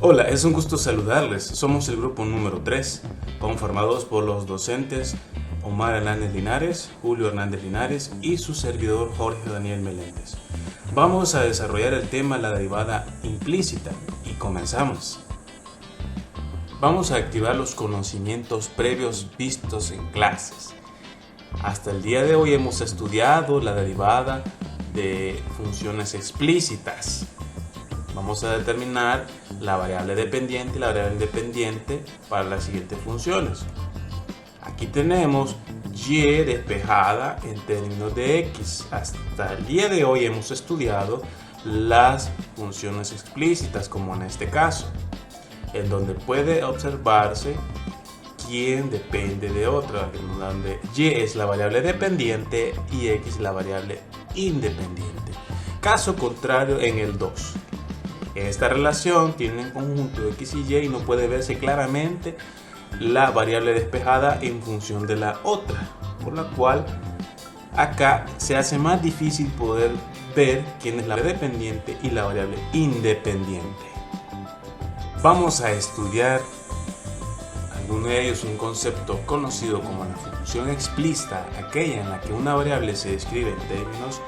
Hola, es un gusto saludarles. Somos el grupo número 3, conformados por los docentes Omar Hernández Linares, Julio Hernández Linares y su servidor Jorge Daniel Meléndez. Vamos a desarrollar el tema la derivada implícita y comenzamos. Vamos a activar los conocimientos previos vistos en clases. Hasta el día de hoy hemos estudiado la derivada de funciones explícitas. Vamos a determinar la variable dependiente y la variable independiente para las siguientes funciones. Aquí tenemos y despejada en términos de x. Hasta el día de hoy hemos estudiado las funciones explícitas, como en este caso, en donde puede observarse quién depende de otra, en donde y es la variable dependiente y x la variable independiente. Caso contrario en el 2. Esta relación tiene en conjunto x y no puede verse claramente la variable despejada en función de la otra, por la cual acá se hace más difícil poder ver quién es la variable dependiente y la variable independiente. Vamos a estudiar alguno de ellos, un concepto conocido como la función explícita, aquella en la que una variable se describe en términos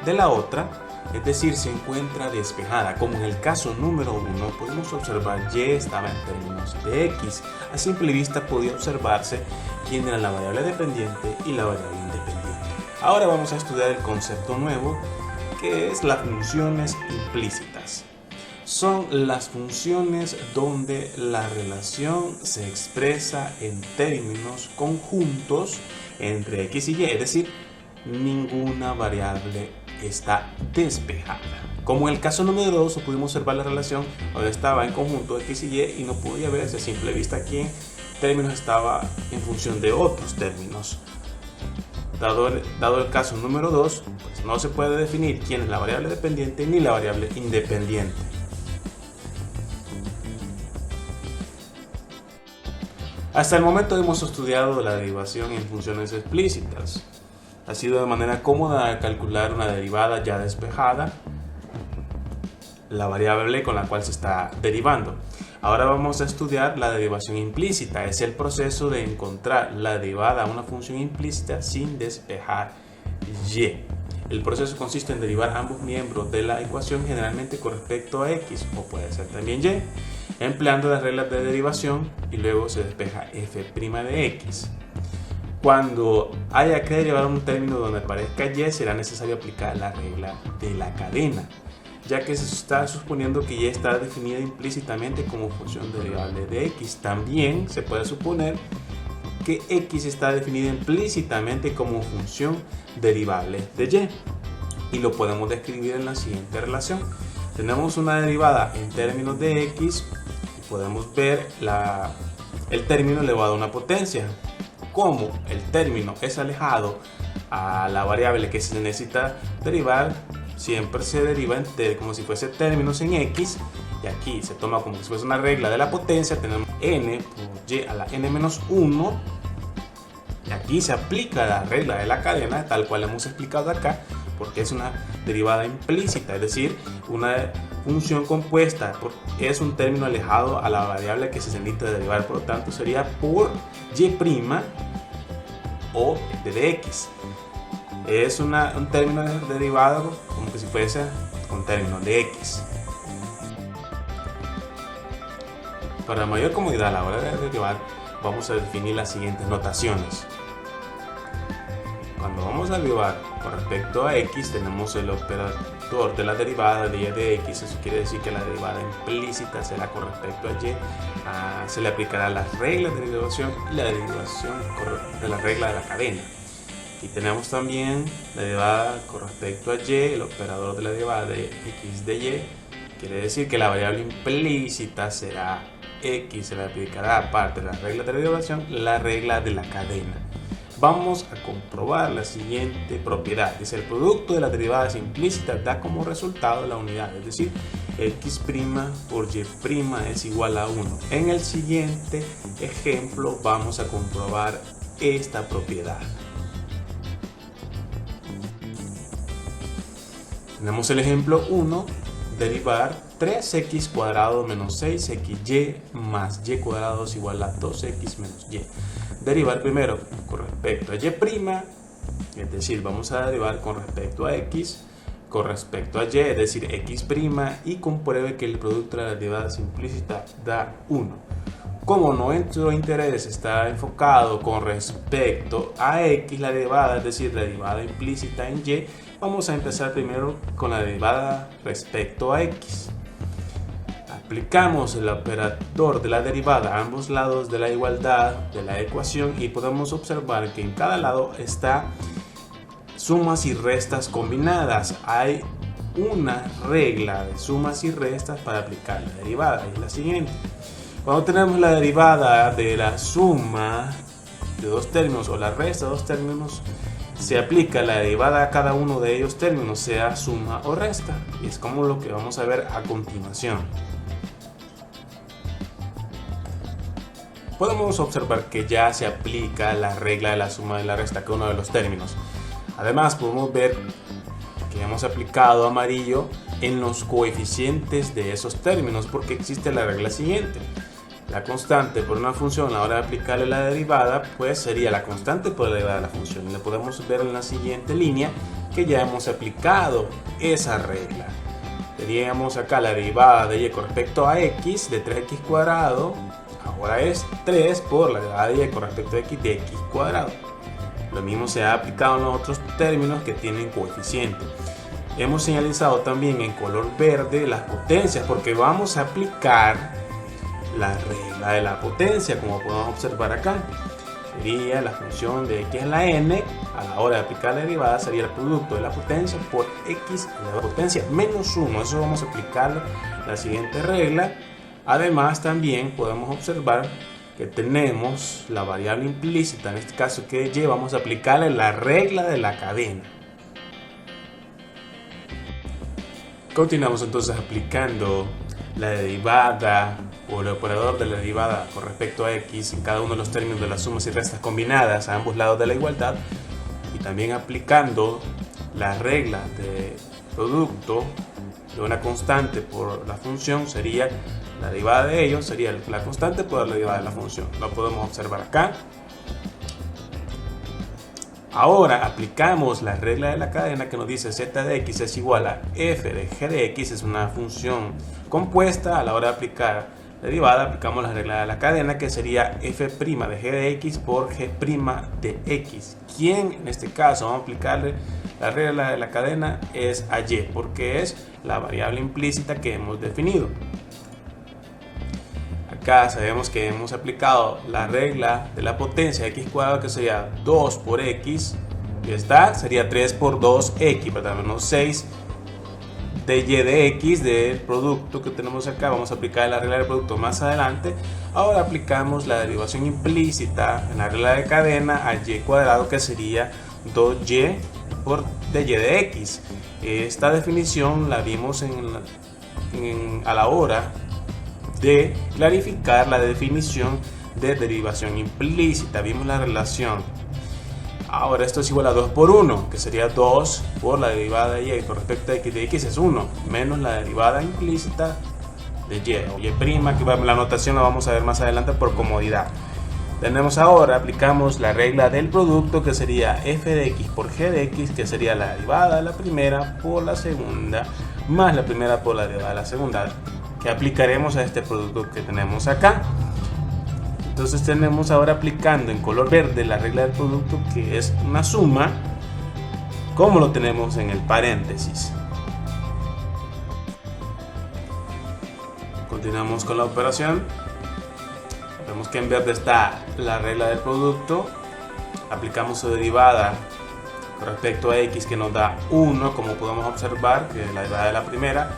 de la otra, es decir, se encuentra despejada, como en el caso número 1 podemos observar y estaba en términos de x. A simple vista podía observarse quién era la variable dependiente y la variable independiente. Ahora vamos a estudiar el concepto nuevo, que es las funciones implícitas. Son las funciones donde la relación se expresa en términos conjuntos entre x y y, es decir, ninguna variable está despejada. Como en el caso número 2 pudimos observar la relación donde estaba en conjunto x y y no podía verse a simple vista quién términos estaba en función de otros términos. Dado el caso número 2, pues no se puede definir quién es la variable dependiente ni la variable independiente. Hasta el momento hemos estudiado la derivación en funciones explícitas. Ha sido de manera cómoda calcular una derivada ya despejada, la variable con la cual se está derivando. Ahora vamos a estudiar la derivación implícita. Es el proceso de encontrar la derivada a una función implícita sin despejar y. El proceso consiste en derivar ambos miembros de la ecuación, generalmente con respecto a x, o puede ser también y, empleando las reglas de derivación, y luego se despeja f' de x. Cuando haya que derivar un término donde aparezca y, será necesario aplicar la regla de la cadena, ya que se está suponiendo que y está definida implícitamente como función derivable de x. También se puede suponer que x está definida implícitamente como función derivable de y lo podemos describir en la siguiente relación. Tenemos una derivada en términos de x y podemos ver el término elevado a una potencia. Como el término es alejado a la variable que se necesita derivar, siempre se deriva como si fuese términos en x, y aquí se toma como si fuese una regla de la potencia. Tenemos n por y a la n-1, y aquí se aplica la regla de la cadena tal cual hemos explicado acá, porque es una derivada implícita, es decir, una función compuesta es un término alejado a la variable que se necesita derivar, por lo tanto sería por y' o de x. Es un término derivado como que si fuese un término de x. Para mayor comodidad a la hora de derivar, vamos a definir las siguientes notaciones. Cuando vamos a derivar con respecto a x, tenemos el operador de la derivada de y de x. Eso quiere decir que la derivada implícita será con respecto a y. Se le aplicará las reglas de derivación y la derivación de la regla de la cadena. Y tenemos también la derivada con respecto a y, el operador de la derivada de x de y. Quiere decir que la variable implícita será x. Se le aplicará, aparte de la regla de derivación, la regla de la cadena. Vamos a comprobar la siguiente propiedad. Dice: el producto de las derivadas implícitas da como resultado la unidad, es decir, x' por y' es igual a 1. En el siguiente ejemplo vamos a comprobar esta propiedad. Tenemos el ejemplo 1, derivar 3x cuadrado menos 6xy más y cuadrado es igual a 2x menos y. Derivar primero con respecto a y', es decir, vamos a derivar con respecto a x, con respecto a y, es decir, x', y compruebe que el producto de las derivadas implícitas da 1. Como nuestro interés está enfocado con respecto a x, la derivada, es decir, la derivada implícita en y, vamos a empezar primero con la derivada respecto a x. Aplicamos el operador de la derivada a ambos lados de la igualdad de la ecuación y podemos observar que en cada lado está sumas y restas combinadas. Hay una regla de sumas y restas para aplicar la derivada, es la siguiente. Cuando tenemos la derivada de la suma de dos términos o la resta de dos términos, se aplica la derivada a cada uno de ellos términos, sea suma o resta, y es como lo que vamos a ver a continuación. Podemos observar que ya se aplica la regla de la suma y la resta a cada uno de los términos. Además, podemos ver que hemos aplicado amarillo en los coeficientes de esos términos porque existe la regla siguiente. La constante por una función a la hora de aplicarle la derivada, pues sería la constante por la derivada de la función. Y le podemos ver en la siguiente línea que ya hemos aplicado esa regla. Teníamos acá la derivada de y con respecto a x de 3x cuadrado. Ahora es 3 por la derivada de y con respecto a x de x cuadrado. Lo mismo se ha aplicado en los otros términos que tienen coeficiente. Hemos señalizado también en color verde las potencias porque vamos a aplicar la regla de la potencia, como podemos observar acá. Sería la función de x en la n, a la hora de aplicar la derivada sería el producto de la potencia por x a la potencia menos 1. Eso vamos a aplicar la siguiente regla. Además, también podemos observar que tenemos la variable implícita, en este caso que es y, vamos a aplicarle la regla de la cadena. Continuamos entonces aplicando la derivada o el operador de la derivada con respecto a x en cada uno de los términos de las sumas y restas combinadas a ambos lados de la igualdad, y también aplicando la regla de producto de una constante por la función, sería la derivada de ello, sería la constante por la derivada de la función. Lo podemos observar acá. Ahora aplicamos la regla de la cadena que nos dice z de x es igual a f de g de x, es una función compuesta. A la hora de aplicar la derivada aplicamos la regla de la cadena que sería f' de g de x por g' de x. ¿Quién en este caso vamos a aplicarle la regla de la cadena? Es a y, porque es la variable implícita que hemos definido. Acá sabemos que hemos aplicado la regla de la potencia de x cuadrado, que sería 2 por x, y esta sería 3 por 2x, para menos 6 de y de x del producto que tenemos acá. Vamos a aplicar la regla del producto más adelante. Ahora aplicamos la derivación implícita en la regla de cadena a y cuadrado, que sería 2y por de y de x. Esta definición la vimos a la hora de clarificar la definición de derivación implícita. Vimos la relación. Ahora esto es igual a 2 por 1, que sería 2 por la derivada de y con respecto a x de x es 1, menos la derivada implícita de y o y', que la notación la vamos a ver más adelante por comodidad. Tenemos ahora, aplicamos la regla del producto, que sería f de x por g de x, que sería la derivada de la primera por la segunda, más la primera por la derivada de la segunda, que aplicaremos a este producto que tenemos acá. Entonces tenemos ahora aplicando en color verde la regla del producto, que es una suma, como lo tenemos en el paréntesis. Continuamos con la operación. Vemos que en verde está la regla del producto. Aplicamos su derivada con respecto a x, que nos da 1, como podemos observar, que es la derivada de la primera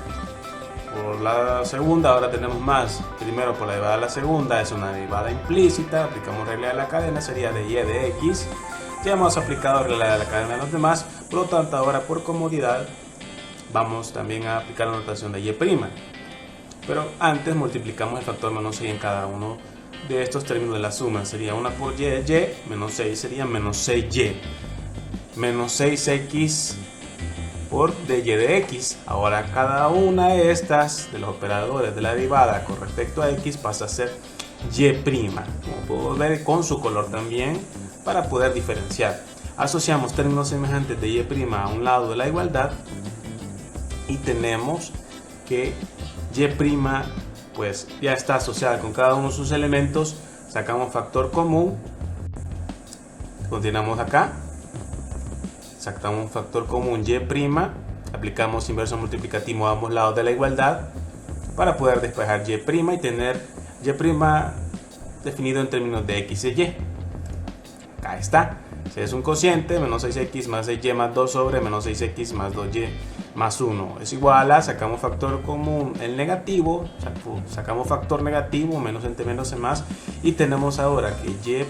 por la segunda. Ahora tenemos más primero por la derivada de la segunda, es una derivada implícita. Aplicamos regla de la cadena, sería de y de x. Ya hemos aplicado regla de la cadena a los demás, por lo tanto ahora por comodidad vamos también a aplicar la notación de y'. Pero antes multiplicamos el factor menos 6 en cada uno de estos términos de la suma. Sería 1 por y de y, menos 6 sería menos 6y. Menos 6x por dy de x. Ahora cada una de estas, de los operadores de la derivada con respecto a x, pasa a ser y', como puedo ver con su color también, para poder diferenciar. Asociamos términos semejantes de y' a un lado de la igualdad y tenemos que y' pues ya está asociada con cada uno de sus elementos. Sacamos factor común, continuamos acá, sacamos un factor común y', aplicamos inverso multiplicativo a ambos lados de la igualdad para poder despejar y' y tener y' definido en términos de x y y. Acá está. Si es un cociente, menos 6x más 6y más 2 sobre menos 6x más 2y más 1 es igual a, sacamos factor común el negativo, sacamos factor negativo, menos entre menos en más, y tenemos ahora que y'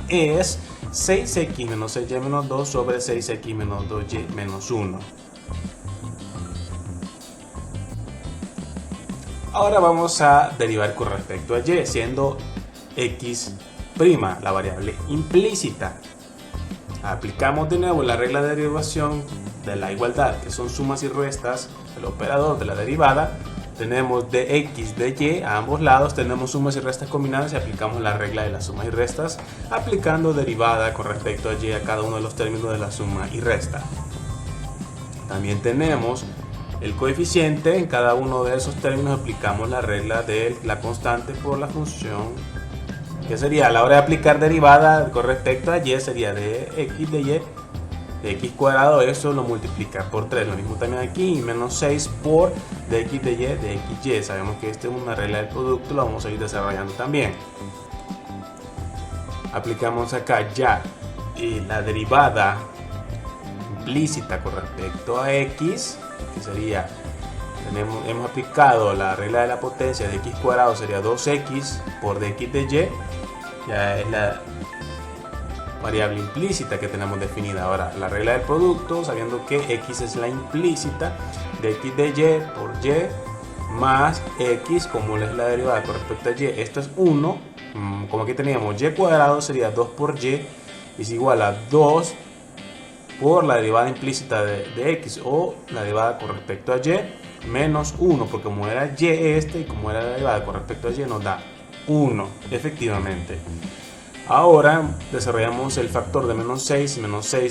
es 6x menos 6y menos 2 sobre 6x menos 2y menos 1. Ahora vamos a derivar con respecto a y, siendo x', la variable implícita. Aplicamos de nuevo la regla de derivación de la igualdad, que son sumas y restas del operador de la derivada. Tenemos de x, de y, a ambos lados tenemos sumas y restas combinadas y aplicamos la regla de las sumas y restas, aplicando derivada con respecto a y a cada uno de los términos de la suma y resta. También tenemos el coeficiente, en cada uno de esos términos aplicamos la regla de la constante por la función, que sería a la hora de aplicar derivada con respecto a y, sería de x de y, de x cuadrado, eso lo multiplica por 3, lo mismo también aquí, y menos 6 por de x de y, de xy. Sabemos que esta es una regla del producto, lo vamos a ir desarrollando también. Aplicamos acá ya la derivada implícita con respecto a x, que sería, hemos aplicado la regla de la potencia de x cuadrado, sería 2x por dx de y, ya es la variable implícita que tenemos definida. Ahora la regla del producto, sabiendo que x es la implícita, de x de y por y más x, como es la derivada con respecto a y, esto es 1, como aquí teníamos y cuadrado, sería 2 por y es igual a 2 por la derivada implícita de x, o la derivada con respecto a y menos 1, porque como era y y como era la derivada con respecto a y nos da 1, efectivamente. Ahora desarrollamos el factor de menos 6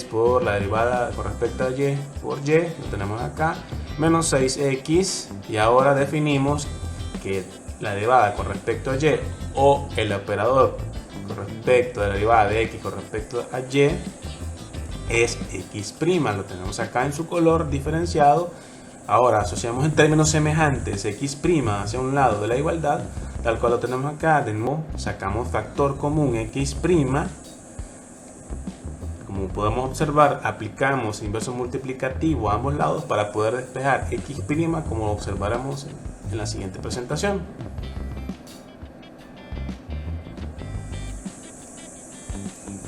por la derivada con respecto a y por y, lo tenemos acá, menos 6x, y ahora definimos que la derivada con respecto a y, o el operador con respecto a la derivada de x con respecto a y, es x', lo tenemos acá en su color diferenciado. Ahora asociamos en términos semejantes x' hacia un lado de la igualdad, tal cual lo tenemos acá. De nuevo sacamos factor común x', como podemos observar aplicamos inverso multiplicativo a ambos lados para poder despejar x', como lo observaremos en la siguiente presentación.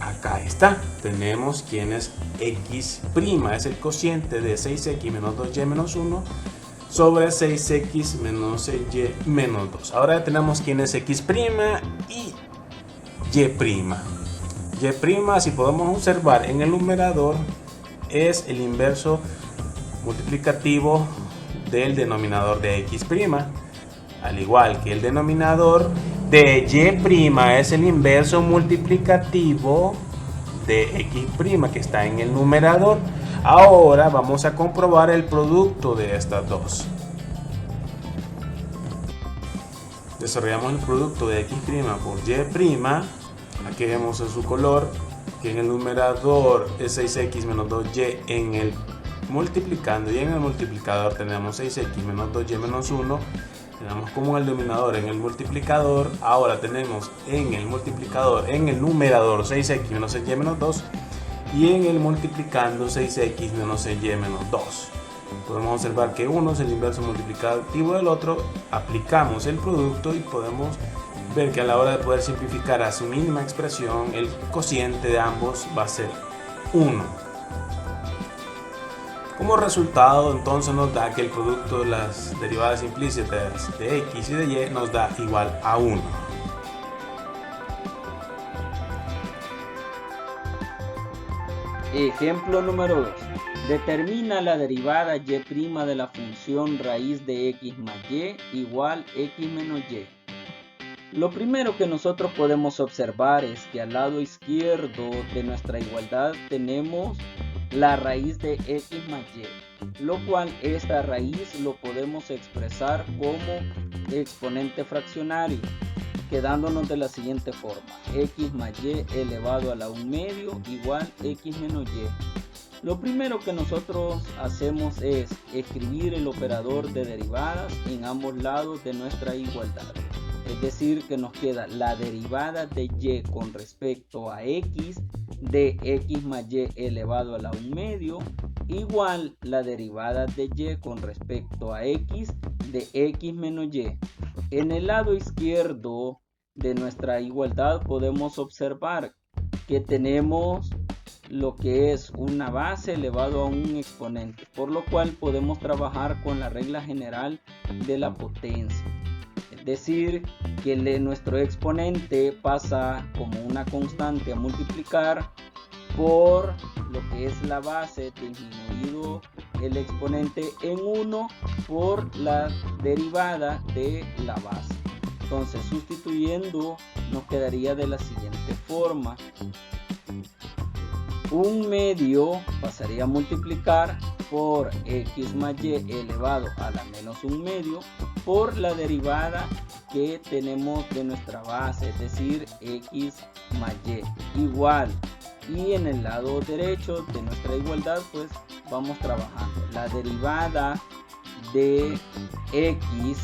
Acá está, tenemos quién es x', es el cociente de 6x menos 2y menos 1 sobre 6x menos 6y menos 2. Ahora tenemos quién es x' y y'. Y', si podemos observar en el numerador, es el inverso multiplicativo del denominador de x', al igual que el denominador de y' es el inverso multiplicativo de x', que está en el numerador. Ahora vamos a comprobar el producto de estas dos. Desarrollamos el producto de x' por y'. Aquí vemos en su color que en el numerador es 6x menos 2y en el multiplicando, y en el multiplicador tenemos 6x menos 2y menos 1. Tenemos como el denominador en el multiplicador. Ahora tenemos en el multiplicador, en el numerador, 6x menos 6y menos 2, y en el multiplicando 6x menos 6y menos 2. Podemos observar que uno es el inverso multiplicativo del otro. Aplicamos el producto y podemos ver que a la hora de poder simplificar a su mínima expresión, el cociente de ambos va a ser 1. Como resultado, entonces nos da que el producto de las derivadas implícitas de x y de y nos da igual a 1. Ejemplo número 2. Determina la derivada y' de la función raíz de x más y igual x menos y. Lo primero que nosotros podemos observar es que al lado izquierdo de nuestra igualdad tenemos la raíz de x más y, lo cual esta raíz lo podemos expresar como exponente fraccionario, quedándonos de la siguiente forma: x más y elevado a la 1/2 igual x menos y. Lo primero que nosotros hacemos es escribir el operador de derivadas en ambos lados de nuestra igualdad. Es decir, que nos queda la derivada de y con respecto a x de x más y elevado a la 1/2 igual la derivada de y con respecto a x de x menos y. En el lado izquierdo de nuestra igualdad podemos observar que tenemos lo que es una base elevado a un exponente, por lo cual podemos trabajar con la regla general de la potencia. Es decir, que nuestro exponente pasa como una constante a multiplicar por lo que es la base disminuido el exponente en 1 por la derivada de la base. Entonces, sustituyendo, nos quedaría de la siguiente forma: 1/2 pasaría a multiplicar por x más y elevado a la menos 1/2 por la derivada que tenemos de nuestra base, es decir, x más y igual. Y en el lado derecho de nuestra igualdad pues vamos trabajando. La derivada de x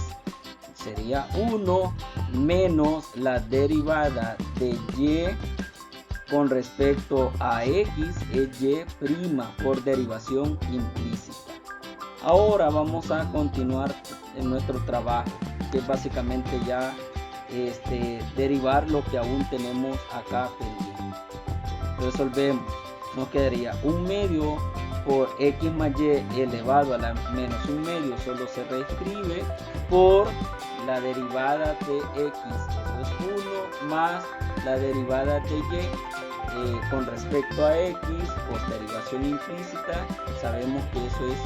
sería 1 menos la derivada de y con respecto a x es y' por derivación implícita. Ahora vamos a continuar en nuestro trabajo, que es básicamente ya derivar lo que aún tenemos acá pendiente. Resolvemos, nos quedaría 1/2 por x más y elevado a la menos 1/2, solo se reescribe por la derivada de x, eso es 1 más la derivada de y con respecto a x por derivación implícita, sabemos que eso es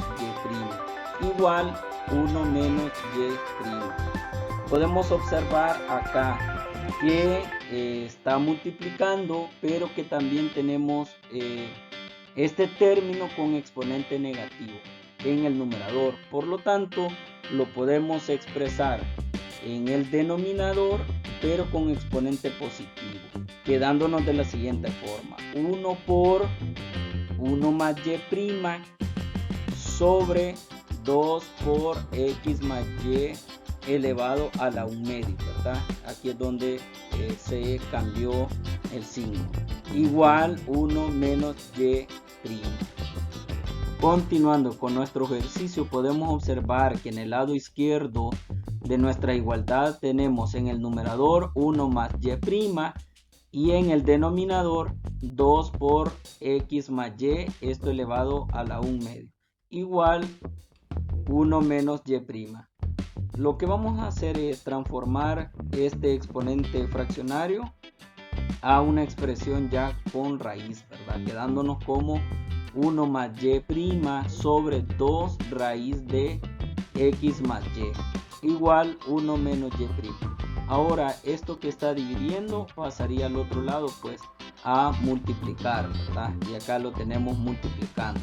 y', igual 1 menos y'. Podemos observar acá que está multiplicando, pero que también tenemos este término con exponente negativo en el numerador. Por lo tanto, lo podemos expresar en el denominador, pero con exponente positivo, quedándonos de la siguiente forma: 1 por 1 más y' sobre 2 por x más y elevado a la 1/2, ¿verdad? Aquí es donde se cambió el signo, igual 1 menos y'. Continuando con nuestro ejercicio, podemos observar que en el lado izquierdo de nuestra igualdad tenemos en el numerador 1 más y' y en el denominador 2 por x más y, esto elevado a la 1/2, igual 1 menos y'. Lo que vamos a hacer es transformar este exponente fraccionario a una expresión ya con raíz, ¿verdad? Quedándonos como 1 más y' sobre 2 raíz de x más y igual 1 menos y'. Ahora esto que está dividiendo pasaría al otro lado pues a multiplicar, ¿verdad? Y acá lo tenemos multiplicando.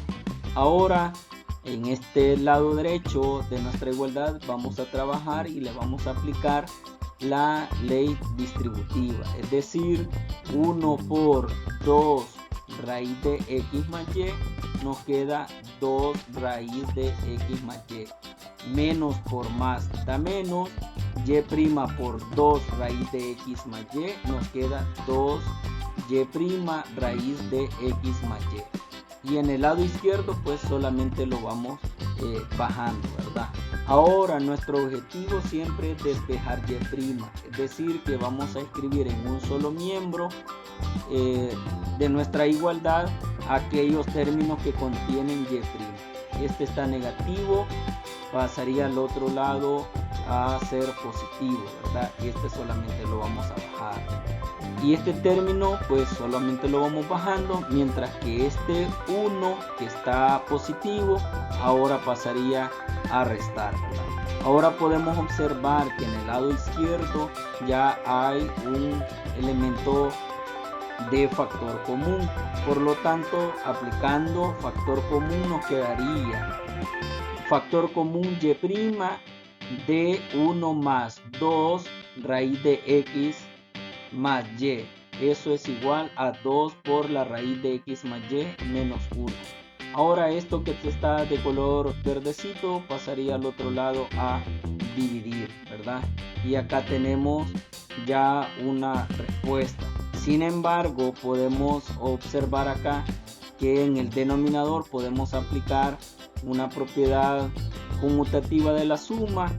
Ahora en este lado derecho de nuestra igualdad vamos a trabajar y le vamos a aplicar la ley distributiva, es decir, 1 por 2 raíz de x más y nos queda 2 raíz de x más y, menos por más da menos, y' por 2 raíz de x más y nos queda 2 y' raíz de x más y. Y en el lado izquierdo pues solamente lo vamos bajando, ¿verdad? Ahora nuestro objetivo siempre es despejar y', es decir, que vamos a escribir en un solo miembro de nuestra igualdad aquellos términos que contienen y'. Este está negativo, pasaría al otro lado a ser positivo, ¿verdad? Y este solamente lo vamos a bajar. Y este término pues solamente lo vamos bajando, mientras que este 1 que está positivo ahora pasaría a restar, ¿verdad? Ahora podemos observar que en el lado izquierdo ya hay un elemento de factor común. Por lo tanto, aplicando factor común nos quedaría factor común y' de 1 más 2 raíz de x más y. Eso es igual a 2 por la raíz de x más y menos 1. Ahora esto que está de color verdecito pasaría al otro lado a dividir, ¿verdad? Y acá tenemos ya una respuesta. Sin embargo, podemos observar acá que en el denominador podemos aplicar una propiedad conmutativa de la suma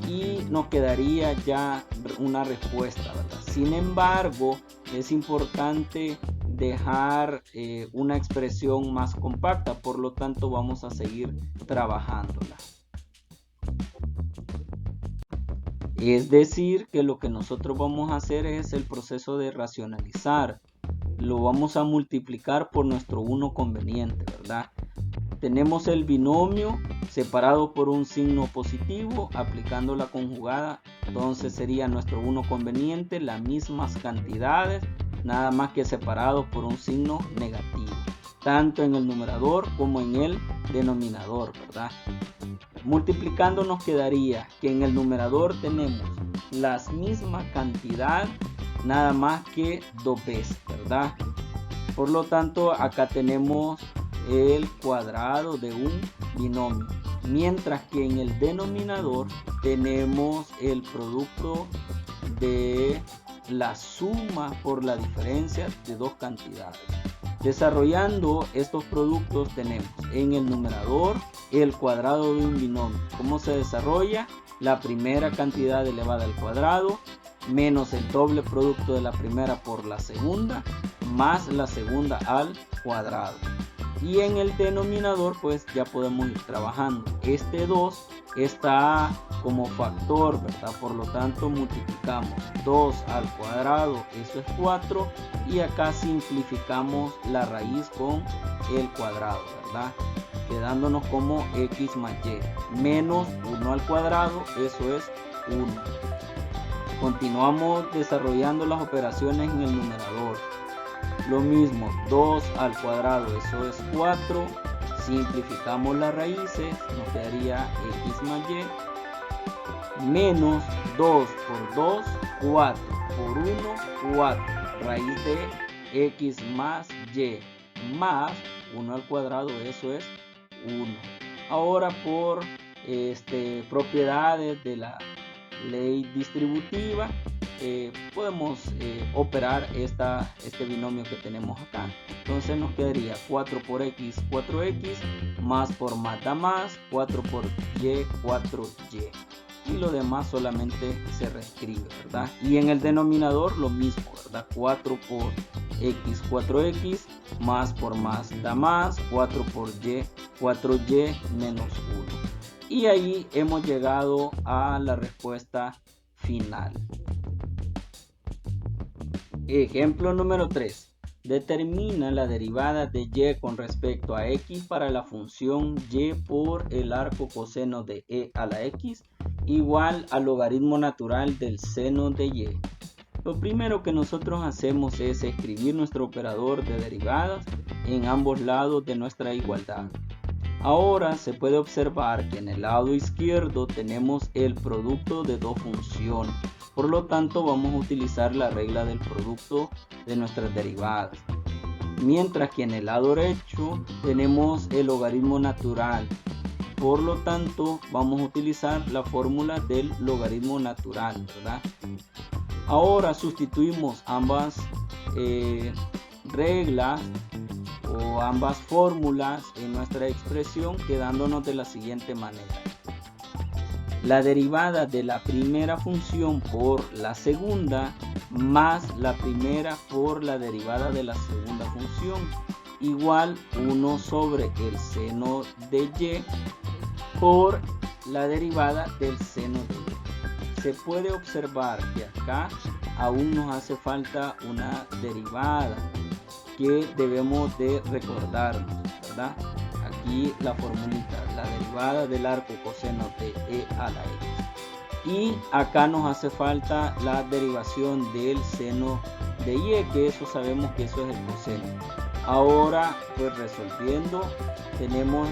y nos quedaría ya una respuesta, ¿verdad? Sin embargo, es importante dejar una expresión más compacta, por lo tanto vamos a seguir trabajándola. Es decir, que lo que nosotros vamos a hacer es el proceso de racionalizar. Lo vamos a multiplicar por nuestro 1 conveniente, ¿verdad? Tenemos el binomio separado por un signo positivo, aplicando la conjugada, entonces sería nuestro 1 conveniente, las mismas cantidades, nada más que separados por un signo negativo, tanto en el numerador como en el denominador, ¿verdad? Multiplicando nos quedaría que en el numerador tenemos las mismas cantidad, nada más que 2 veces, ¿verdad? Por lo tanto, acá tenemos el cuadrado de un binomio, mientras que en el denominador tenemos el producto de la suma por la diferencia de 2 cantidades. Desarrollando estos productos tenemos en el numerador el cuadrado de un binomio. ¿Cómo se desarrolla? La primera cantidad elevada al cuadrado menos el doble producto de la primera por la segunda más la segunda al cuadrado. Y en el denominador pues ya podemos ir trabajando. Este 2 está como factor, ¿verdad? Por lo tanto multiplicamos 2 al cuadrado, eso es 4, y acá simplificamos la raíz con el cuadrado, ¿verdad? Quedándonos como x más y menos 1 al cuadrado, eso es 1. Continuamos desarrollando las operaciones en el numerador. Lo mismo, 2 al cuadrado, eso es 4. Simplificamos las raíces, nos quedaría x más y. Menos 2 por 2, 4. Por 1, 4. Raíz de x más y. Más 1 al cuadrado, eso es 1. Ahora por propiedades de la ley distributiva, podemos operar este binomio que tenemos acá. Entonces nos quedaría 4 por x, 4x, más por más da más, 4 por y, 4y. Y lo demás solamente se reescribe, ¿verdad? Y en el denominador lo mismo, ¿verdad? 4 por x, 4x, más por más da más, 4 por y, 4y menos 1. Y ahí hemos llegado a la respuesta final. Ejemplo número 3. Determina la derivada de y con respecto a x para la función y por el arco coseno de e a la x igual al logaritmo natural del seno de y. Lo primero que nosotros hacemos es escribir nuestro operador de derivadas en ambos lados de nuestra igualdad. Ahora se puede observar que en el lado izquierdo tenemos el producto de dos funciones. Por lo tanto, vamos a utilizar la regla del producto de nuestras derivadas. Mientras que en el lado derecho tenemos el logaritmo natural. Por lo tanto, vamos a utilizar la fórmula del logaritmo natural, ¿verdad? Ahora sustituimos ambas reglas o ambas fórmulas en nuestra expresión, quedándonos de la siguiente manera. La derivada de la primera función por la segunda más la primera por la derivada de la segunda función igual 1 sobre el seno de y por la derivada del seno de y. se puede observar que acá aún nos hace falta una derivada que debemos de recordarnos, ¿verdad? Aquí la formulita, la derivada del arco coseno de e a la x. Y acá nos hace falta la derivación del seno de y, que eso sabemos que eso es el coseno. Ahora, pues resolviendo, tenemos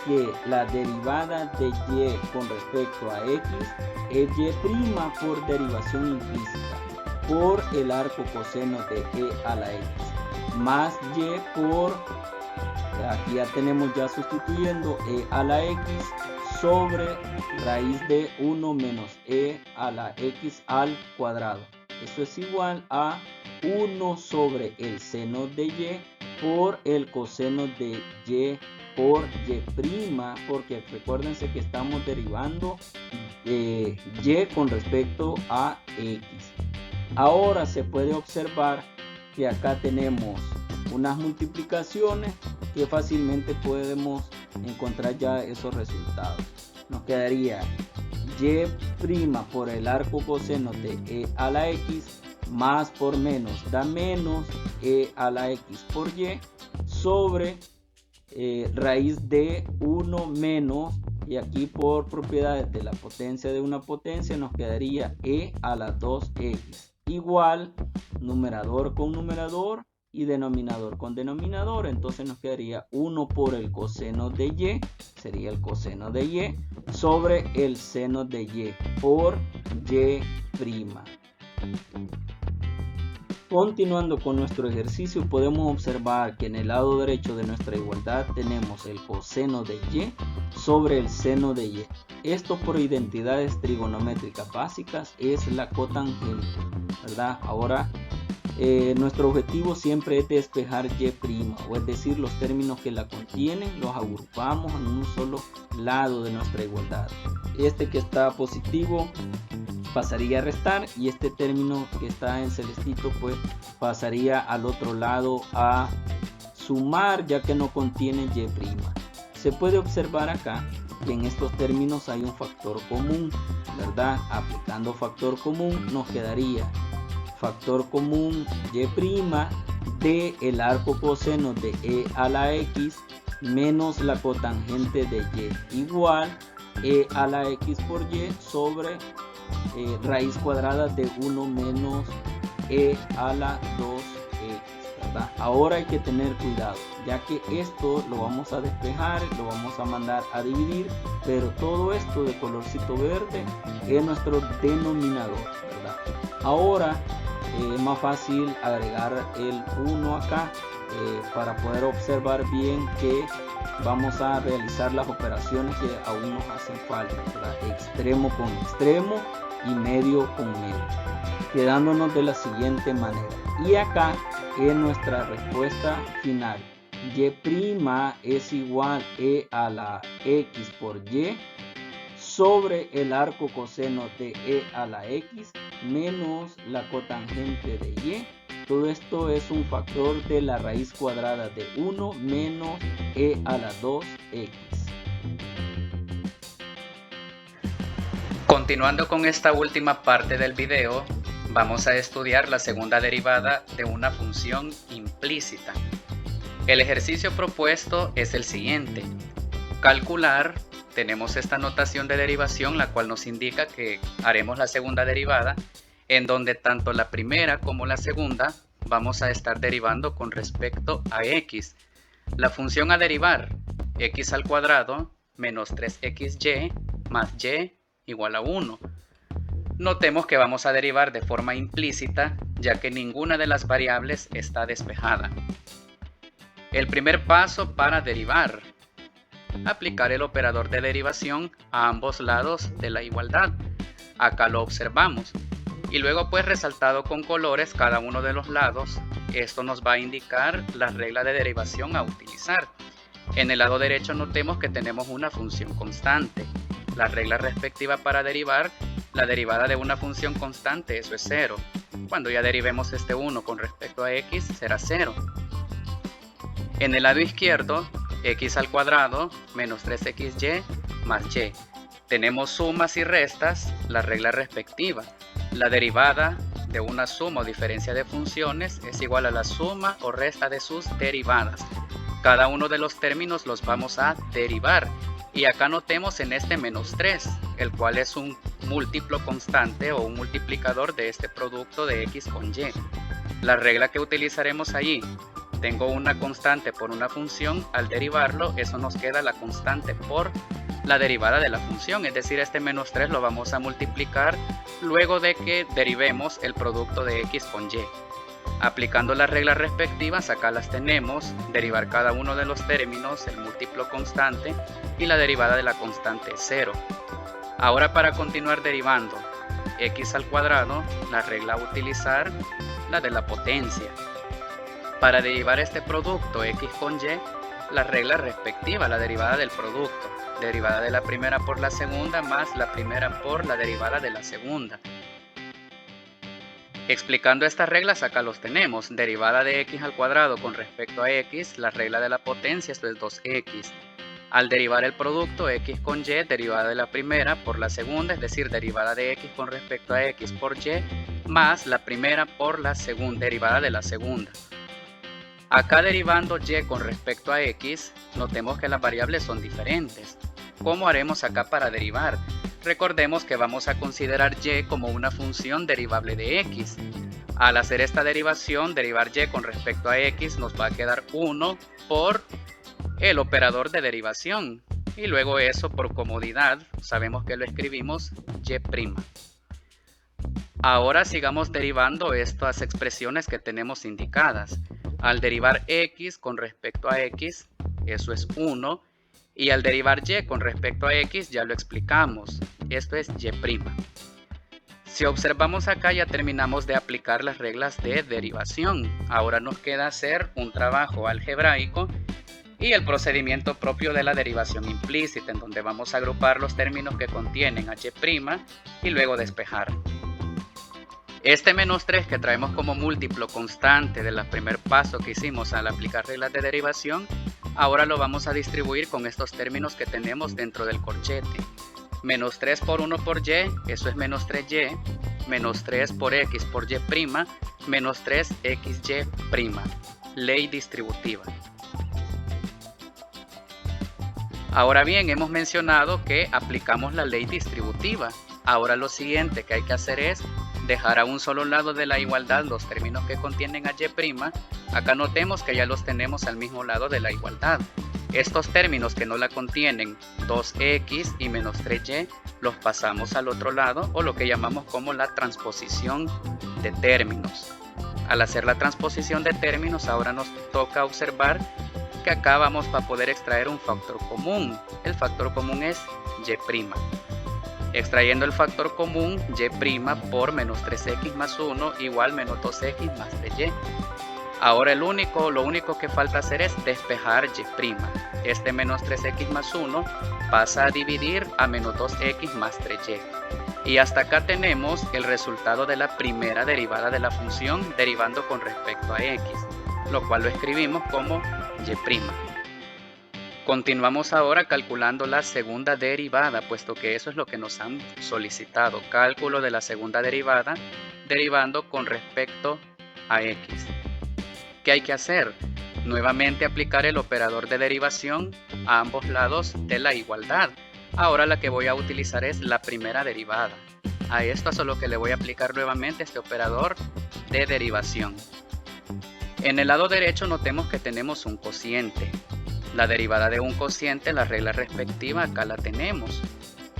que la derivada de y con respecto a x es y' por derivación implícita por el arco coseno de e a la x, más y por, aquí ya tenemos ya sustituyendo e a la x sobre raíz de 1 menos e a la x al cuadrado. Eso es igual a 1 sobre el seno de y por el coseno de y por y', porque recuérdense que estamos derivando y con respecto a x. Ahora se puede observar que acá tenemos unas multiplicaciones que fácilmente podemos encontrar ya esos resultados. Nos quedaría y' por el arco coseno de e a la x más por menos da menos e a la x por y sobre raíz de 1 menos, y aquí por propiedades de la potencia de una potencia nos quedaría e a la 2x igual numerador con numerador y denominador con denominador. Entonces nos quedaría 1 por el coseno de y, sería el coseno de y, sobre el seno de y por y'. Continuando con nuestro ejercicio, podemos observar que en el lado derecho de nuestra igualdad tenemos el coseno de y sobre el seno de y. Esto por identidades trigonométricas básicas es la cotangente, ¿verdad? Ahora nuestro objetivo siempre es despejar y', o es decir, los términos que la contienen los agrupamos en un solo lado de nuestra igualdad. Este que está positivo pasaría a restar y este término que está en celestito pues pasaría al otro lado a sumar, ya que no contiene y'. Se puede observar acá que en estos términos hay un factor común, ¿verdad? Aplicando factor común nos quedaría factor común y' de el arco coseno de e a la x menos la cotangente de y igual e a la x por y sobre raíz cuadrada de 1 menos e a la 2x, ¿verdad? Ahora hay que tener cuidado, ya que esto lo vamos a despejar, lo vamos a mandar a dividir, pero todo esto de colorcito verde es nuestro denominador, ¿verdad? Ahora es más fácil agregar el 1 acá para poder observar bien que vamos a realizar las operaciones que aún nos hacen falta, ¿verdad? Extremo con extremo y medio con medio, quedándonos de la siguiente manera. Y acá es nuestra respuesta final. Y' es igual e a la x por y sobre el arco coseno de e a la x menos la cotangente de y. Todo esto es un factor de la raíz cuadrada de 1 menos e a la 2x. Continuando con esta última parte del video, vamos a estudiar la segunda derivada de una función implícita. El ejercicio propuesto es el siguiente. Calcular, tenemos esta notación de derivación, la cual nos indica que haremos la segunda derivada, en donde tanto la primera como la segunda vamos a estar derivando con respecto a x. La función a derivar, x al cuadrado menos 3xy más y igual a 1. Notemos que vamos a derivar de forma implícita, ya que ninguna de las variables está despejada. El primer paso para derivar: aplicar el operador de derivación a ambos lados de la igualdad. Acá lo observamos. Y luego pues resaltado con colores cada uno de los lados. Esto nos va a indicar la regla de derivación a utilizar. En el lado derecho notemos que tenemos una función constante. La regla respectiva para derivar, la derivada de una función constante, eso es 0. Cuando ya derivemos este 1 con respecto a x, será 0. En el lado izquierdo, x al cuadrado menos 3xy más y. Tenemos sumas y restas, la regla respectiva. La derivada de una suma o diferencia de funciones es igual a la suma o resta de sus derivadas. Cada uno de los términos los vamos a derivar. Y acá notemos en este menos 3, el cual es un múltiplo constante o un multiplicador de este producto de x con y. La regla que utilizaremos allí, tengo una constante por una función, al derivarlo, eso nos queda la constante por la derivada de la función, es decir, este menos 3 lo vamos a multiplicar luego de que derivemos el producto de x con y. Aplicando las reglas respectivas, acá las tenemos, derivar cada uno de los términos, el múltiplo constante y la derivada de la constante 0. Ahora para continuar derivando x al cuadrado, la regla a utilizar, la de la potencia. Para derivar este producto x con y, la regla respectiva, la derivada del producto, derivada de la primera por la segunda más la primera por la derivada de la segunda. Explicando estas reglas, acá los tenemos, derivada de x al cuadrado con respecto a x, la regla de la potencia, esto es 2x. Al derivar el producto x con y, derivada de la primera por la segunda, es decir, derivada de x con respecto a x por y, más la primera por la segunda, derivada de la segunda. Acá derivando y con respecto a x, notemos que las variables son diferentes. ¿Cómo haremos acá para derivar? Recordemos que vamos a considerar y como una función derivable de x. Al hacer esta derivación, derivar y con respecto a x, nos va a quedar 1 por el operador de derivación. Y luego eso, por comodidad, sabemos que lo escribimos y'. Ahora sigamos derivando estas expresiones que tenemos indicadas. Al derivar x con respecto a x, eso es 1. Y al derivar y con respecto a x ya lo explicamos, esto es y'. Si observamos acá ya terminamos de aplicar las reglas de derivación. Ahora nos queda hacer un trabajo algebraico y el procedimiento propio de la derivación implícita, en donde vamos a agrupar los términos que contienen a y' y luego despejar. Este menos 3 que traemos como múltiplo constante del primer paso que hicimos al aplicar reglas de derivación, ahora lo vamos a distribuir con estos términos que tenemos dentro del corchete. Menos 3 por 1 por y, eso es menos 3y, menos 3 por x por y', menos 3xy', ley distributiva. Ahora bien, hemos mencionado que aplicamos la ley distributiva. Ahora lo siguiente que hay que hacer es dejar a un solo lado de la igualdad los términos que contienen a y'. Acá notemos que ya los tenemos al mismo lado de la igualdad. Estos términos que no la contienen, 2x y menos 3y, los pasamos al otro lado o lo que llamamos como la transposición de términos. Al hacer la transposición de términos, ahora nos toca observar que acá vamos a poder extraer un factor común. El factor común es y'. Extrayendo el factor común, y' por menos 3x más 1 igual menos 2x más 3y. Ahora lo único que falta hacer es despejar y'. Este menos 3x más 1 pasa a dividir a menos 2x más 3y. Y hasta acá tenemos el resultado de la primera derivada de la función derivando con respecto a x, lo cual lo escribimos como y'. Continuamos ahora calculando la segunda derivada, puesto que eso es lo que nos han solicitado. Cálculo de la segunda derivada, derivando con respecto a x. ¿Qué hay que hacer? Nuevamente aplicar el operador de derivación a ambos lados de la igualdad. Ahora la que voy a utilizar es la primera derivada. A esto es lo que le voy a aplicar nuevamente este operador de derivación. En el lado derecho notemos que tenemos un cociente. La derivada de un cociente, la regla respectiva, acá la tenemos.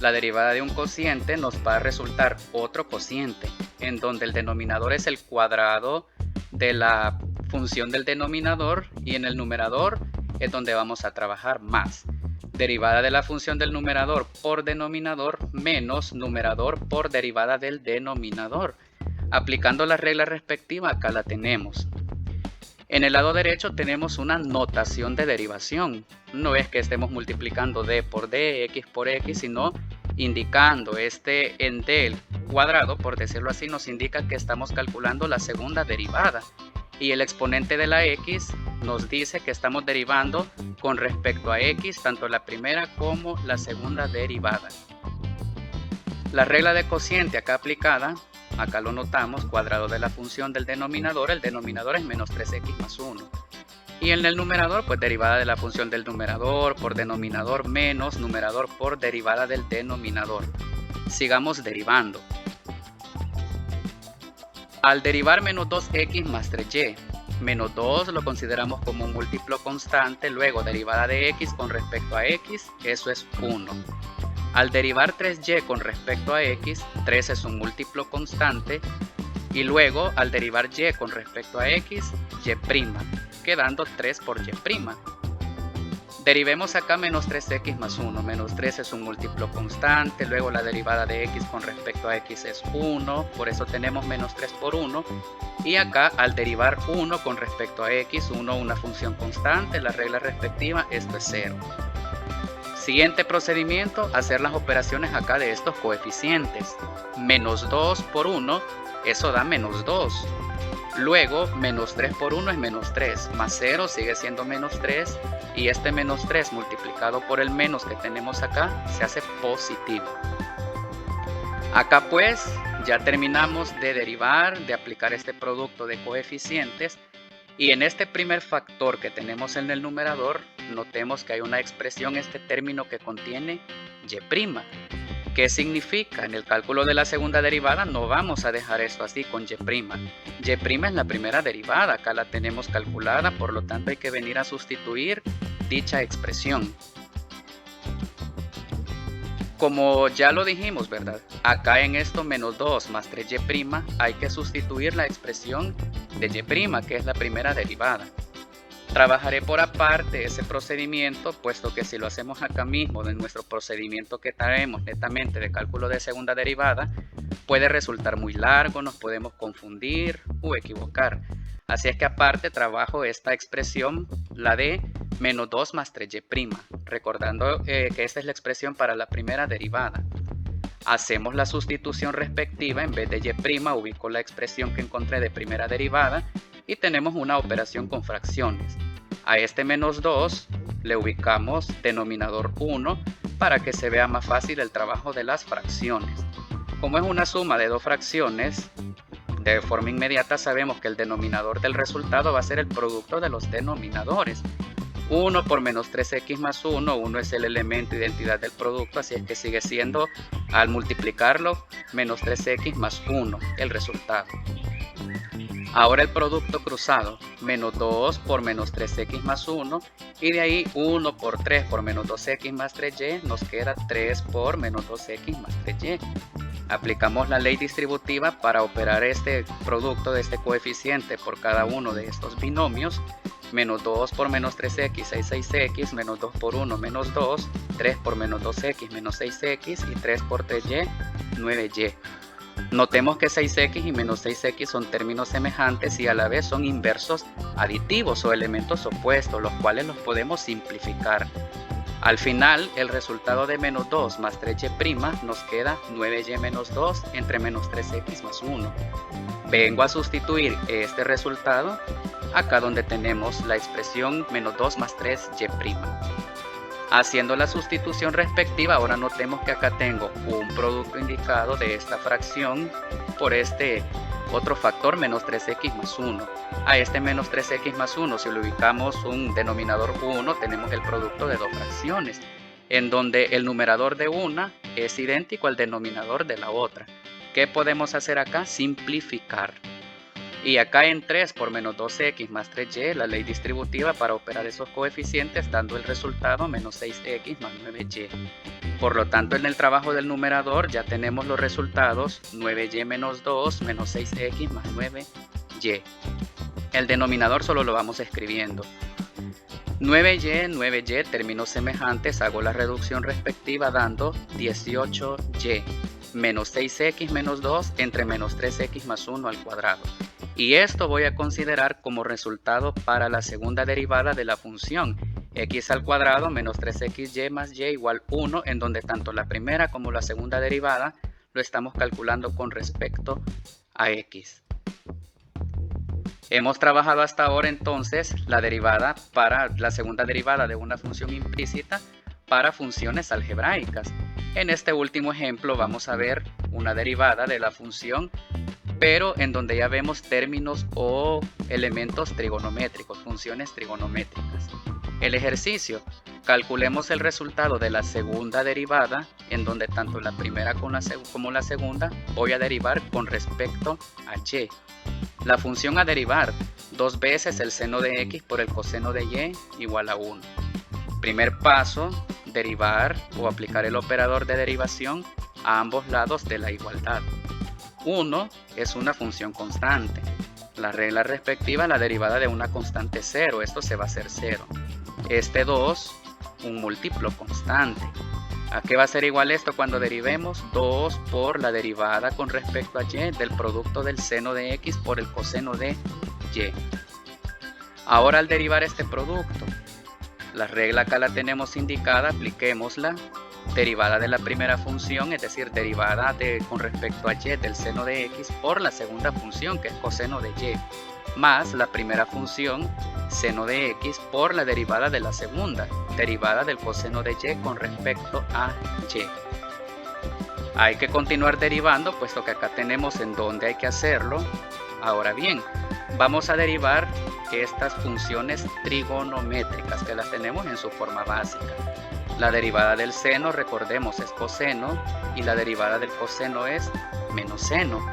La derivada de un cociente nos va a resultar otro cociente, en donde el denominador es el cuadrado de la función del denominador y en el numerador es donde vamos a trabajar más. Derivada de la función del numerador por denominador menos numerador por derivada del denominador. Aplicando la regla respectiva, acá la tenemos. En el lado derecho tenemos una notación de derivación. No es que estemos multiplicando d por d, x por x, sino indicando este en d cuadrado, por decirlo así, nos indica que estamos calculando la segunda derivada. Y el exponente de la x nos dice que estamos derivando con respecto a x tanto la primera como la segunda derivada. La regla de cociente acá aplicada, acá lo notamos, cuadrado de la función del denominador, el denominador es menos 3x más 1. Y en el numerador, pues derivada de la función del numerador por denominador menos numerador por derivada del denominador. Sigamos derivando. Al derivar menos 2x más 3y, menos 2 lo consideramos como un múltiplo constante, luego derivada de x con respecto a x, eso es 1. Al derivar 3y con respecto a x, 3 es un múltiplo constante, y luego al derivar y con respecto a x, y', quedando 3 por y'. Derivemos acá menos 3x más 1, menos 3 es un múltiplo constante, luego la derivada de x con respecto a x es 1, por eso tenemos menos 3 por 1, y acá al derivar 1 con respecto a x, 1 una función constante, la regla respectiva, esto es 0. Siguiente procedimiento, hacer las operaciones acá de estos coeficientes. Menos 2 por 1, eso da menos 2. Luego, menos 3 por 1 es menos 3, más 0 sigue siendo menos 3, y este menos 3 multiplicado por el menos que tenemos acá, se hace positivo. Acá pues, ya terminamos de derivar, de aplicar este producto de coeficientes, y en este primer factor que tenemos en el numerador, notemos que hay una expresión, este término que contiene y'. ¿Qué significa? En el cálculo de la segunda derivada no vamos a dejar esto así con y'. Y' es la primera derivada, acá la tenemos calculada, por lo tanto hay que venir a sustituir dicha expresión. Como ya lo dijimos, ¿verdad? Acá en esto menos 2 más 3y' hay que sustituir la expresión de y', que es la primera derivada. Trabajaré por aparte ese procedimiento, puesto que si lo hacemos acá mismo de nuestro procedimiento que traemos netamente de cálculo de segunda derivada, puede resultar muy largo, nos podemos confundir o equivocar. Así es que aparte trabajo esta expresión, la de menos 2 más 3y', recordando que esta es la expresión para la primera derivada. Hacemos la sustitución respectiva, en vez de y', ubico la expresión que encontré de primera derivada y tenemos una operación con fracciones. A este menos 2 le ubicamos denominador 1 para que se vea más fácil el trabajo de las fracciones. Como es una suma de dos fracciones, de forma inmediata sabemos que el denominador del resultado va a ser el producto de los denominadores. 1 por menos 3x más 1, 1 es el elemento identidad del producto, así es que sigue siendo, al multiplicarlo, menos 3x más 1, el resultado. Ahora el producto cruzado, menos 2 por menos 3x más 1, y de ahí 1 por 3 por menos 2x más 3y, nos queda 3 por menos 2x más 3y. Aplicamos la ley distributiva para operar este producto de este coeficiente por cada uno de estos binomios. Menos 2 por menos 3x es 6x, menos 2 por 1 menos 2, 3 por menos 2x menos 6x y 3 por 3y, 9y. Notemos que 6x y menos 6x son términos semejantes y a la vez son inversos aditivos o elementos opuestos, los cuales los podemos simplificar. Al final, el resultado de menos 2 más 3y' nos queda 9y menos 2 entre menos 3x más 1. Vengo a sustituir este resultado acá donde tenemos la expresión menos 2 más 3y'. Haciendo la sustitución respectiva, ahora notemos que acá tengo un producto indicado de esta fracción por este otro factor menos 3x más 1. A este menos 3x más 1, si le ubicamos un denominador 1, tenemos el producto de dos fracciones, en donde el numerador de una es idéntico al denominador de la otra. ¿Qué podemos hacer acá? Simplificar. Y acá en 3 por menos 2x más 3y, la ley distributiva para operar esos coeficientes, dando el resultado menos 6x más 9y. Por lo tanto, en el trabajo del numerador ya tenemos los resultados 9y menos 2 menos 6x más 9y. El denominador solo lo vamos escribiendo. 9y, 9y, términos semejantes, hago la reducción respectiva dando 18y menos 6x menos 2 entre menos 3x más 1 al cuadrado. Y esto voy a considerar como resultado para la segunda derivada de la función x al cuadrado menos 3xy más y igual 1, en donde tanto la primera como la segunda derivada lo estamos calculando con respecto a x. Hemos trabajado hasta ahora entonces la derivada para la segunda derivada de una función implícita para funciones algebraicas. En este último ejemplo vamos a ver una derivada de la función, pero en donde ya vemos términos o elementos trigonométricos, funciones trigonométricas. El ejercicio: calculemos el resultado de la segunda derivada, en donde tanto la primera como la segunda voy a derivar con respecto a y. La función a derivar: 2 veces el seno de x por el coseno de y igual a 1. Primer paso: derivar o aplicar el operador de derivación a ambos lados de la igualdad. 1 es una función constante. La regla respectiva: la derivada de una constante 0, esto se va a hacer 0. Este 2, un múltiplo constante. ¿A qué va a ser igual esto cuando derivemos? 2 por la derivada con respecto a y del producto del seno de x por el coseno de y. Ahora, al derivar este producto, la regla acá la tenemos indicada, apliquémosla. Derivada de la primera función, es decir, derivada con respecto a y del seno de x por la segunda función, que es coseno de y, más la primera función, seno de x, por la derivada de la segunda, derivada del coseno de y con respecto a y. Hay que continuar derivando, puesto que acá tenemos en dónde hay que hacerlo. Ahora bien, vamos a derivar estas funciones trigonométricas, que las tenemos en su forma básica. La derivada del seno, recordemos, es coseno, y la derivada del coseno es menos seno.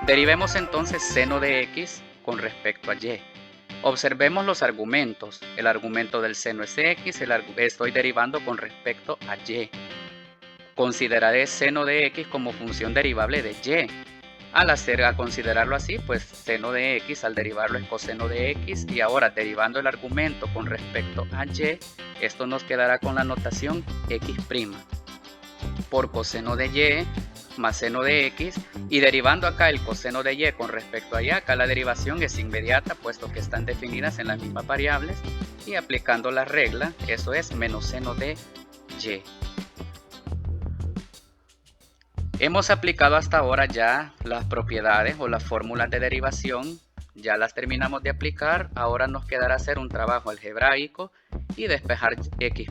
Derivemos entonces seno de x con respecto a y. Observemos los argumentos. El argumento del seno es x, estoy derivando con respecto a y. Consideraré seno de x como función derivable de y. Al considerarlo así, pues seno de x al derivarlo es coseno de x, y ahora derivando el argumento con respecto a y, esto nos quedará con la notación x' por coseno de y más seno de x, y derivando acá el coseno de y con respecto a y, acá la derivación es inmediata, puesto que están definidas en las mismas variables, y aplicando la regla, eso es menos seno de y. Hemos aplicado hasta ahora ya las propiedades o las fórmulas de derivación, ya las terminamos de aplicar. Ahora nos quedará hacer un trabajo algebraico y despejar x'.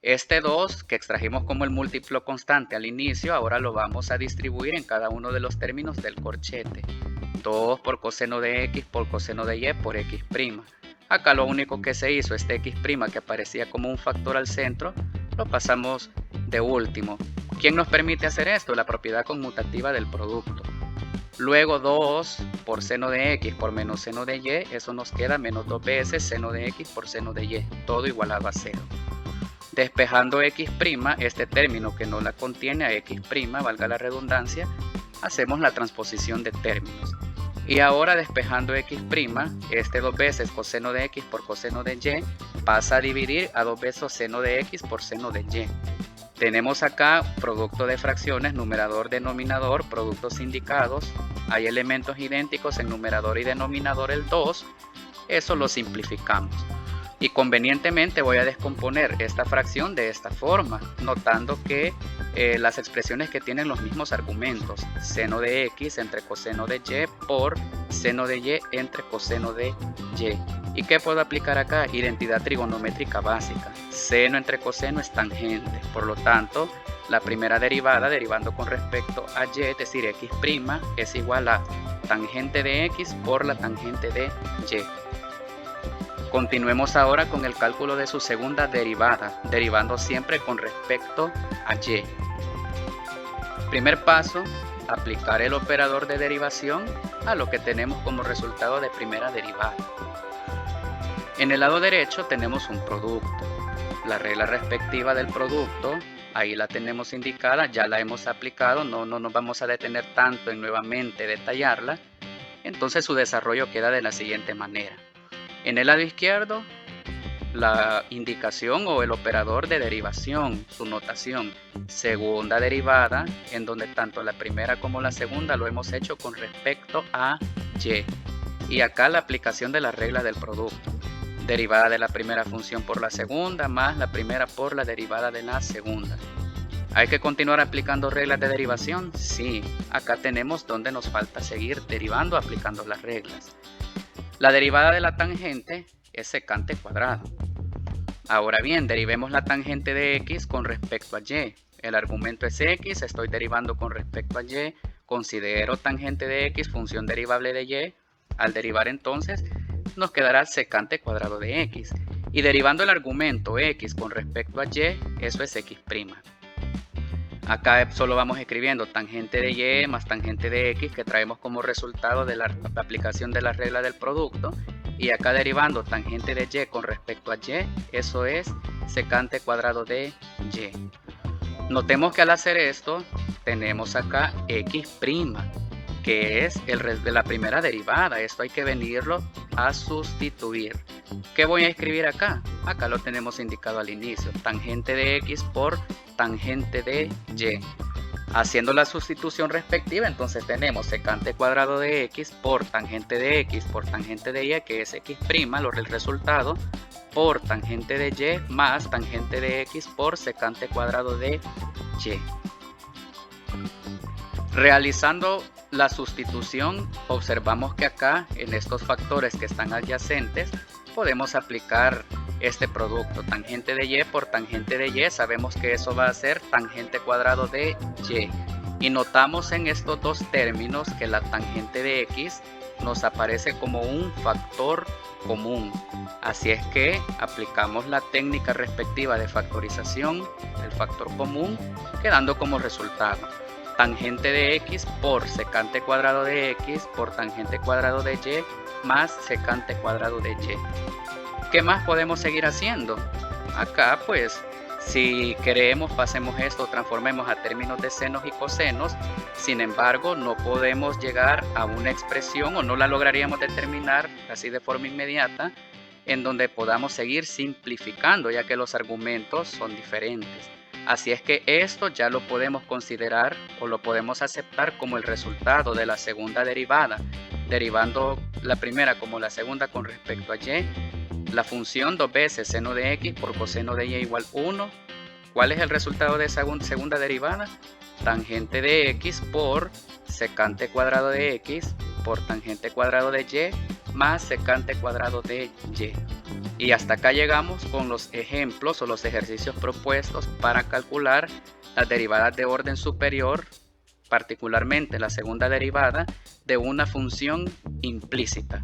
Este 2 que extrajimos como el múltiplo constante al inicio, ahora lo vamos a distribuir en cada uno de los términos del corchete. 2 por coseno de x por coseno de y por x'. Acá lo único que se hizo, este x' que aparecía como un factor al centro, lo pasamos de último. ¿Quién nos permite hacer esto? La propiedad conmutativa del producto. Luego 2 por seno de x por menos seno de y, eso nos queda menos 2 veces seno de x por seno de y, todo igualado a 0. Despejando x', este término que no la contiene a x', valga la redundancia, hacemos la transposición de términos. Y ahora despejando x', este 2 veces coseno de x por coseno de y pasa a dividir a 2 veces seno de x por seno de y. Tenemos acá producto de fracciones, numerador, denominador, productos indicados. Hay elementos idénticos en numerador y denominador el 2. Eso lo simplificamos. Y convenientemente voy a descomponer esta fracción de esta forma, notando que las expresiones que tienen los mismos argumentos, seno de x entre coseno de y por seno de y entre coseno de y. ¿Y qué puedo aplicar acá? Identidad trigonométrica básica. Seno entre coseno es tangente, por lo tanto, la primera derivada, derivando con respecto a y, es decir, x' es igual a tangente de x por la tangente de y. Continuemos ahora con el cálculo de su segunda derivada, derivando siempre con respecto a y. Primer paso, aplicar el operador de derivación a lo que tenemos como resultado de primera derivada. En el lado derecho tenemos un producto. La regla respectiva del producto, ahí la tenemos indicada, ya la hemos aplicado, no nos vamos a detener tanto en nuevamente detallarla. Entonces su desarrollo queda de la siguiente manera. En el lado izquierdo, la indicación o el operador de derivación, su notación, segunda derivada, en donde tanto la primera como la segunda lo hemos hecho con respecto a y. Y acá la aplicación de la regla del producto. Derivada de la primera función por la segunda, más la primera por la derivada de la segunda. ¿Hay que continuar aplicando reglas de derivación? Sí, acá tenemos donde nos falta seguir derivando aplicando las reglas. La derivada de la tangente es secante cuadrado. Ahora bien, derivemos la tangente de x con respecto a y. el argumento es x, estoy derivando con respecto a y, considero tangente de x función derivable de y. Al derivar entonces nos quedará secante cuadrado de x. Y derivando el argumento x con respecto a y, eso es x'. Acá solo vamos escribiendo tangente de y más tangente de x, que traemos como resultado de la aplicación de la regla del producto. Y acá derivando tangente de y con respecto a y, eso es secante cuadrado de y. Notemos que al hacer esto tenemos acá x', que es el de la primera derivada. Esto hay que venirlo a sustituir. ¿Qué voy a escribir acá? Acá lo tenemos indicado al inicio, tangente de x por tangente de y. Haciendo la sustitución respectiva, entonces tenemos secante cuadrado de x por tangente de x por tangente de y, que es x', el resultado, por tangente de y más tangente de x por secante cuadrado de y. Realizando la sustitución, observamos que acá en estos factores que están adyacentes podemos aplicar este producto, tangente de y por tangente de y. Sabemos que eso va a ser tangente cuadrado de y, y notamos en estos dos términos que la tangente de x nos aparece como un factor común. Así es que aplicamos la técnica respectiva de factorización del factor común, quedando como resultado tangente de x por secante cuadrado de x por tangente cuadrado de y más secante cuadrado de y. ¿Qué más podemos seguir haciendo? Acá pues, si queremos, pasemos esto, transformemos a términos de senos y cosenos. Sin embargo, no podemos llegar a una expresión, o no la lograríamos determinar así de forma inmediata, en donde podamos seguir simplificando, ya que los argumentos son diferentes. Así es que esto ya lo podemos considerar o lo podemos aceptar como el resultado de la segunda derivada, derivando la primera como la segunda con respecto a y. La función 2 veces seno de x por coseno de y igual 1. ¿Cuál es el resultado de esa segunda derivada? Tangente de x por secante cuadrado de x por tangente cuadrado de y más secante cuadrado de y. Y hasta acá llegamos con los ejemplos o los ejercicios propuestos para calcular las derivadas de orden superior, particularmente la segunda derivada de una función implícita.